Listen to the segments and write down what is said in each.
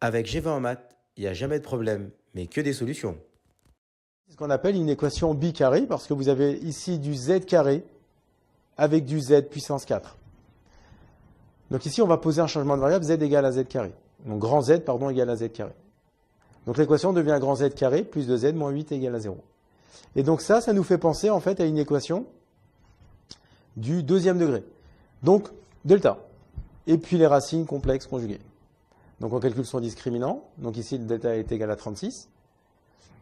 Avec G20 en maths, il n'y a jamais de problème, mais que des solutions. C'est ce qu'on appelle une équation bicarrée parce que vous avez ici du z carré avec du z puissance 4. Donc ici, on va poser un changement de variable z égale à z carré. Donc grand Z, pardon, égale à z carré. Donc l'équation devient grand Z carré plus 2z moins 8 égale à 0. Et donc ça nous fait penser en fait à une équation du deuxième degré. Donc delta. Et puis les racines complexes conjuguées. Donc on calcule son discriminant. Donc ici, le delta est égal à 36.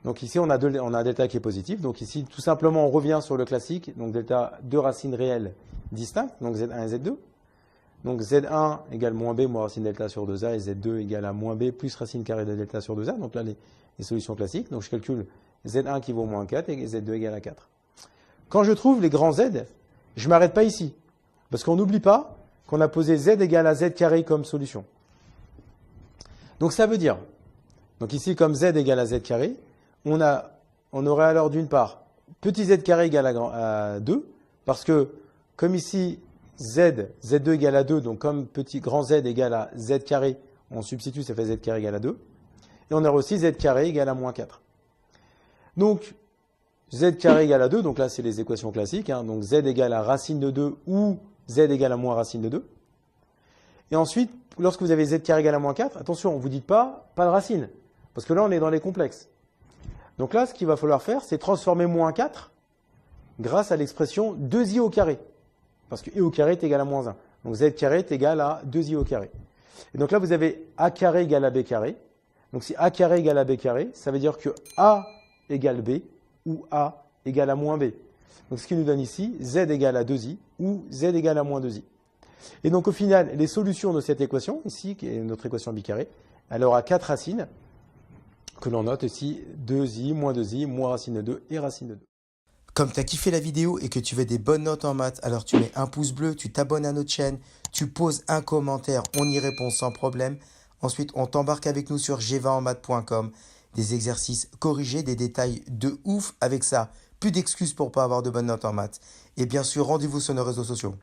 Donc ici, on a un delta qui est positif. Donc ici, tout simplement, on revient sur le classique. Donc delta, deux racines réelles distinctes. Donc Z1 et Z2. Donc Z1 égale moins B moins racine delta sur 2A. Et Z2 égale à moins B plus racine carrée de delta sur 2A. Donc là, les solutions classiques. Donc je calcule Z1 qui vaut moins 4 et Z2 égale à 4. Quand je trouve les grands Z, je ne m'arrête pas ici. Parce qu'on n'oublie pas qu'on a posé Z égale à Z carré comme solution. Donc ça veut dire, donc ici comme Z égale à Z carré, on aurait alors d'une part petit z carré égale à 2, parce que comme ici Z2 égale à 2, donc comme petit grand Z égale à Z carré, on substitue, ça fait Z carré égale à 2. Et on a aussi Z carré égale à moins 4. Donc Z carré égale à 2, donc là c'est les équations classiques, hein, donc Z égale à racine de 2 ou Z égale à moins racine de 2. Et ensuite, lorsque vous avez Z carré égale à moins 4, attention, on ne vous dit pas de racine, parce que là on est dans les complexes. Donc là, ce qu'il va falloir faire, c'est transformer moins 4 grâce à l'expression 2i au carré. Parce que i au carré est égal à moins 1. Donc z carré est égal à 2i au carré. Et donc là, vous avez a carré égale à b carré. Donc si a carré égale à b carré, ça veut dire que a égale b ou a égale à moins b. Donc ce qui nous donne ici z égale à 2i ou z égale à moins 2i. Et donc au final, les solutions de cette équation, ici, qui est notre équation bicarrée, elle aura 4 racines, que l'on note ici 2i, moins racine de 2 et racine de 2. Comme tu as kiffé la vidéo et que tu veux des bonnes notes en maths, alors tu mets un pouce bleu, tu t'abonnes à notre chaîne, tu poses un commentaire, on y répond sans problème. Ensuite, on t'embarque avec nous sur g20enmaths.com, des exercices corrigés, des détails de ouf avec ça. Plus d'excuses pour pas avoir de bonnes notes en maths. Et bien sûr, rendez-vous sur nos réseaux sociaux.